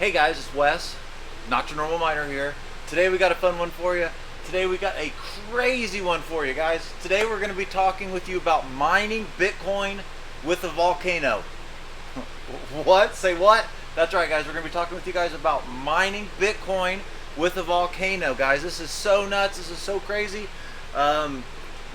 Hey guys, it's Wes, Not Your Normal Miner here. Today we got a fun one for you. Today we got a crazy one for you guys. Today we're going to be talking with you about mining Bitcoin with a volcano. What? Say what? That's right guys, we're going to be talking with you guys about mining Bitcoin with a volcano. Guys, this is so nuts, this is so crazy.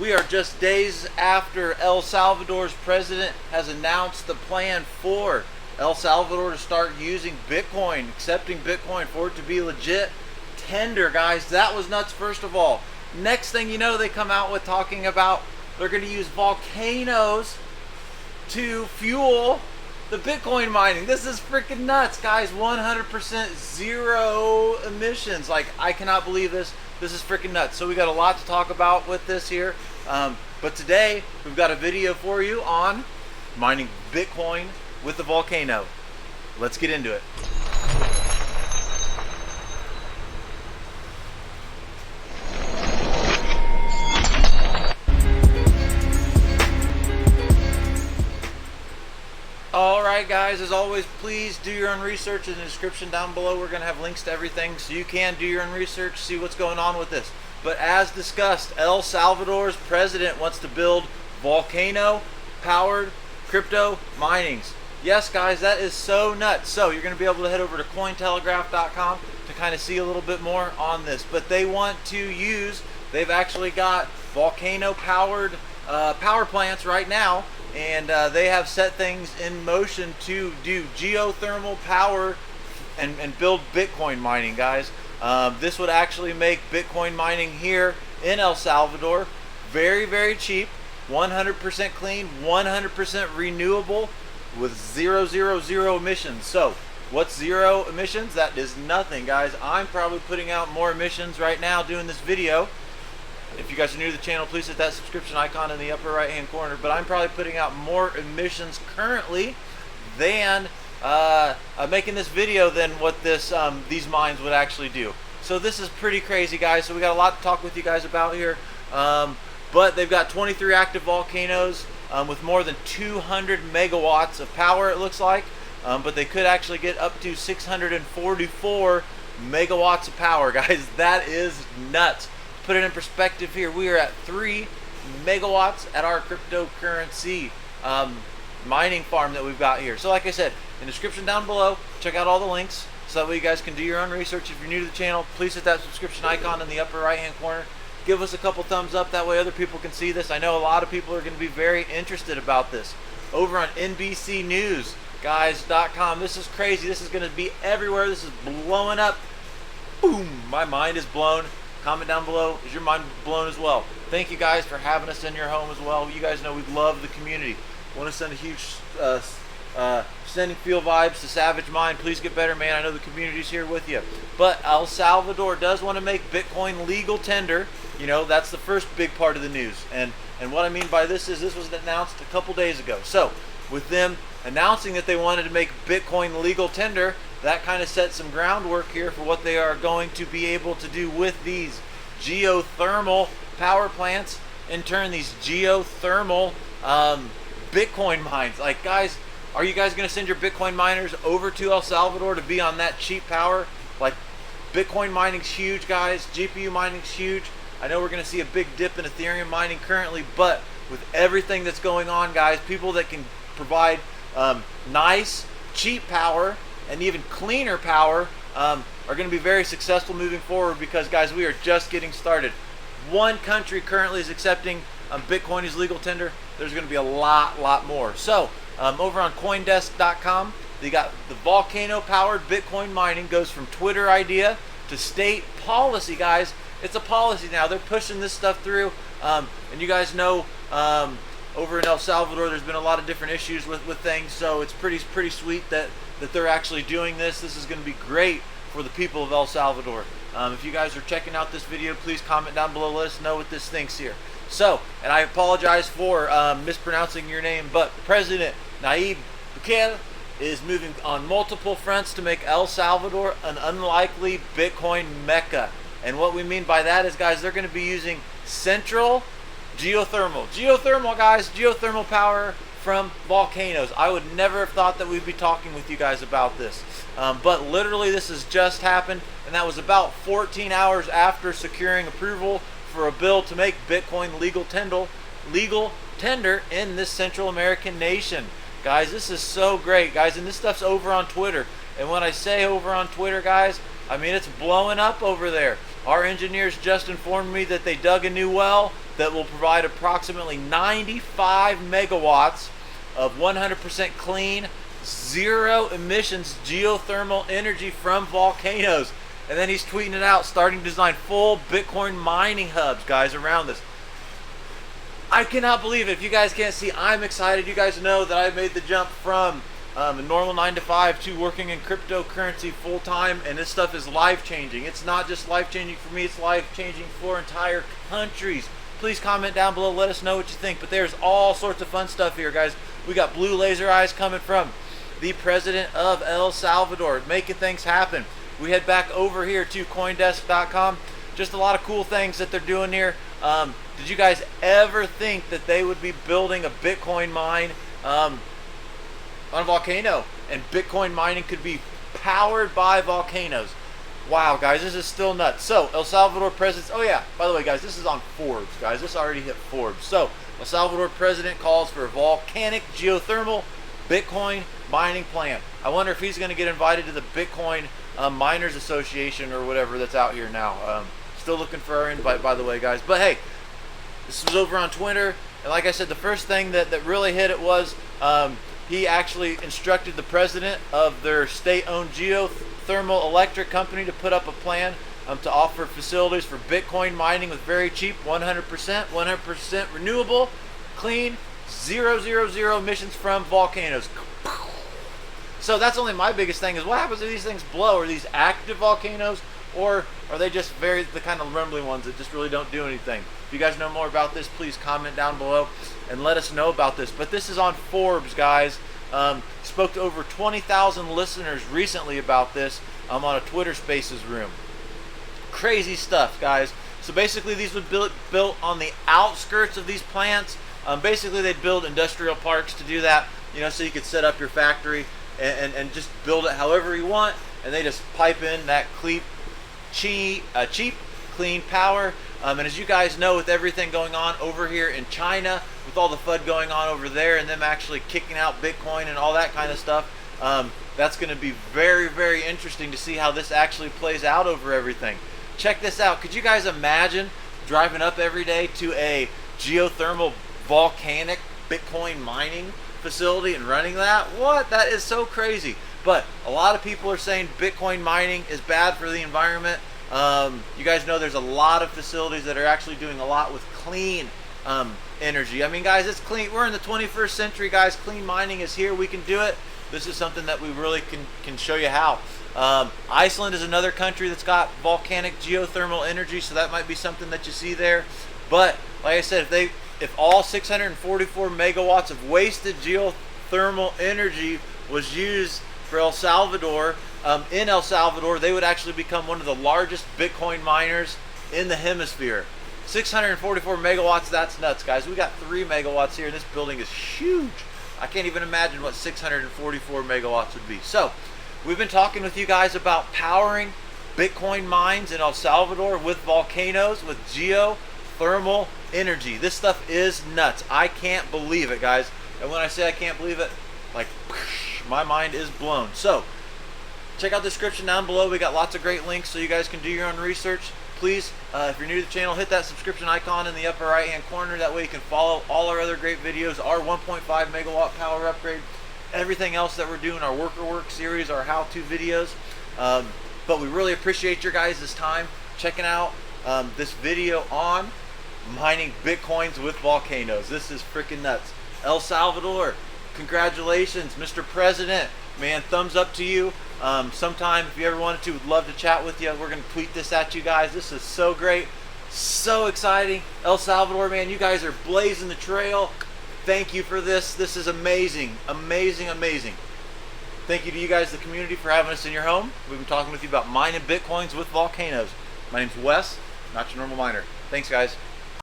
We are just days after El Salvador's president has announced the plan for El Salvador to start using Bitcoin, accepting Bitcoin for it to be legit tender, guys. That was nuts, first of all. Next thing you know, they come out with talking about they're going to use volcanoes to fuel the Bitcoin mining. This is freaking nuts, guys. 100% zero emissions. Like, I cannot believe this. This is freaking nuts. So we got a lot to talk about with this here. But today, we've got a video for you on mining Bitcoin with the volcano. Let's get into it. Alright guys, as always, please do your own research in the description down below. We're going to have links to everything so you can do your own research, see what's going on with this. But as discussed, El Salvador's president wants to build volcano-powered crypto minings. Yes guys, that is so nuts. So you're going to be able to head over to Cointelegraph.com to kind of see a little bit more on this. But they want to use, they've actually got volcano-powered power plants right now. And they have set things in motion to do geothermal power and build Bitcoin mining, guys. This would actually make Bitcoin mining here in El Salvador very, very cheap, 100% clean, 100% renewable, with zero emissions. So what's zero emissions? That is nothing, guys. I'm probably putting out more emissions right now doing this video. If you guys are new to the channel, please hit that subscription icon in the upper right hand corner. But I'm probably putting out more emissions currently than making this video than what this these mines would actually do. So this is pretty crazy, guys. So we got a lot to talk with you guys about here. But they've got 23 active volcanoes with more than 200 megawatts of power, it looks like. But they could actually get up to 644 megawatts of power, guys. That is nuts. Put it in perspective here, we are at 3 megawatts at our cryptocurrency mining farm that we've got here. So like I said, in the description down below, check out all the links so that way you guys can do your own research. If you're new to the channel, please hit that subscription icon in the upper right hand corner. Give us a couple thumbs up, that way other people can see this. I know a lot of people are going to be very interested about this. Over on NBCNewsGuys.com, this is crazy. This is going to be everywhere. This is blowing up. Boom, my mind is blown. Comment down below, is your mind blown as well? Thank you guys for having us in your home as well. You guys know we love the community. Want to send a huge sending feel vibes to Savage Mind. Please get better, man. I know the community's here with you. But El Salvador does want to make Bitcoin legal tender. You know, that's the first big part of the news. And what I mean by this is this was announced a couple days ago. So with them announcing that they wanted to make Bitcoin legal tender, that kind of sets some groundwork here for what they are going to be able to do with these geothermal power plants, in turn these geothermal Bitcoin mines. Like, guys, are you guys going to send your Bitcoin miners over to El Salvador to be on that cheap power? Like, Bitcoin mining's huge, guys. GPU mining's huge. I know we're going to see a big dip in Ethereum mining currently, but with everything that's going on, guys, people that can provide nice, cheap power and even cleaner power are going to be very successful moving forward, because guys, we are just getting started. One country currently is accepting Bitcoin as legal tender. There's going to be a lot more. So over on Coindesk.com, they got the volcano-powered Bitcoin mining goes from Twitter idea to state policy, guys. It's a policy now. They're pushing this stuff through, and you guys know over in El Salvador there's been a lot of different issues with things, so it's pretty sweet that they're actually doing this. This is going to be great for the people of El Salvador. If you guys are checking out this video, please comment down below, let us know what this thinks here. So, and I apologize for mispronouncing your name, but President Nayib Bukele is moving on multiple fronts to make El Salvador an unlikely Bitcoin mecca. And what we mean by that is, guys, they're going to be using central geothermal. Geothermal, guys, geothermal power from volcanoes. I would never have thought that we'd be talking with you guys about this. But literally this has just happened, and that was about 14 hours after securing approval for a bill to make Bitcoin legal tender in this Central American nation. Guys, this is so great, guys, and this stuff's over on Twitter. And when I say over on Twitter, guys, I mean it's blowing up over there. Our engineers just informed me that they dug a new well that will provide approximately 95 megawatts of 100% clean, zero emissions geothermal energy from volcanoes. And then he's tweeting it out, starting to design full Bitcoin mining hubs, guys, around this. I cannot believe it. If you guys can't see, I'm excited. You guys know that I made the jump from a normal 9 to 5 to working in cryptocurrency full time, and this stuff is life changing. It's not just life changing for me, it's life changing for entire countries. Please comment down below, let us know what you think. But there's all sorts of fun stuff here, guys. We got blue laser eyes coming from the president of El Salvador, making things happen. We head back over here to coindesk.com. Just a lot of cool things that they're doing here. Did you guys ever think that they would be building a Bitcoin mine on a volcano, and Bitcoin mining could be powered by volcanoes? Wow, guys, this is still nuts. So El Salvador president, oh yeah, by the way, guys, this is on Forbes, guys. This already hit Forbes. So El Salvador president calls for a volcanic geothermal Bitcoin mining plan. I wonder if he's going to get invited to the Bitcoin Miners Association or whatever that's out here now. Still looking for our invite, by the way, guys. But hey, this was over on Twitter, and like I said, the first thing that really hit it was he actually instructed the president of their state-owned geothermal electric company to put up a plan to offer facilities for Bitcoin mining with very cheap 100% renewable, clean, zero emissions from volcanoes. So that's only my biggest thing, is what happens if these things blow? Are these active volcanoes, or are they just the kind of rumbling ones that just really don't do anything? If you guys know more about this, please comment down below and let us know about this. But this is on Forbes, guys. Spoke to over 20,000 listeners recently about this on a Twitter Spaces room. Crazy stuff, guys. So basically these would be built on the outskirts of these plants. Basically they'd build industrial parks to do that, you know, so you could set up your factory and just build it however you want, and they just pipe in that cheap, clean power. And as you guys know, with everything going on over here in China, with all the FUD going on over there, and them actually kicking out Bitcoin and all that kind of stuff, that's going to be very interesting to see how this actually plays out over everything. Check this out. Could you guys imagine driving up every day to a geothermal volcanic Bitcoin mining facility and running that? What? That is so crazy. But a lot of people are saying Bitcoin mining is bad for the environment. You guys know there's a lot of facilities that are actually doing a lot with clean energy. I mean, guys, it's clean. We're in the 21st century, guys. Clean mining is here. We can do it. This is something that we really can show you how. Iceland is another country that's got volcanic geothermal energy, so that might be something that you see there. But like I said, if all 644 megawatts of wasted geothermal energy was used for El Salvador, in El Salvador, they would actually become one of the largest Bitcoin miners in the hemisphere. 644 megawatts, that's nuts, guys. We got 3 megawatts here, and this building is huge. I can't even imagine what 644 megawatts would be. So, we've been talking with you guys about powering Bitcoin mines in El Salvador with volcanoes, with geothermal energy. This stuff is nuts. I can't believe it, guys. And when I say I can't believe it, like, my mind is blown. So, check out the description down below. We got lots of great links so you guys can do your own research. Please, if you're new to the channel, hit that subscription icon in the upper right hand corner. That way you can follow all our other great videos, our 1.5 megawatt power upgrade, everything else that we're doing, our worker work series, our how-to videos. But we really appreciate your guys' time checking out this video on mining Bitcoins with volcanoes. This is freaking nuts. El Salvador, congratulations, Mr. President. Man, thumbs up to you. Sometime, if you ever wanted to, would love to chat with you. We're going to tweet this at you guys. This is so great. So exciting. El Salvador, man, you guys are blazing the trail. Thank you for this. This is amazing. Amazing. Thank you to you guys, the community, for having us in your home. We've been talking with you about mining Bitcoins with volcanoes. My name's Wes, not your normal miner. Thanks, guys.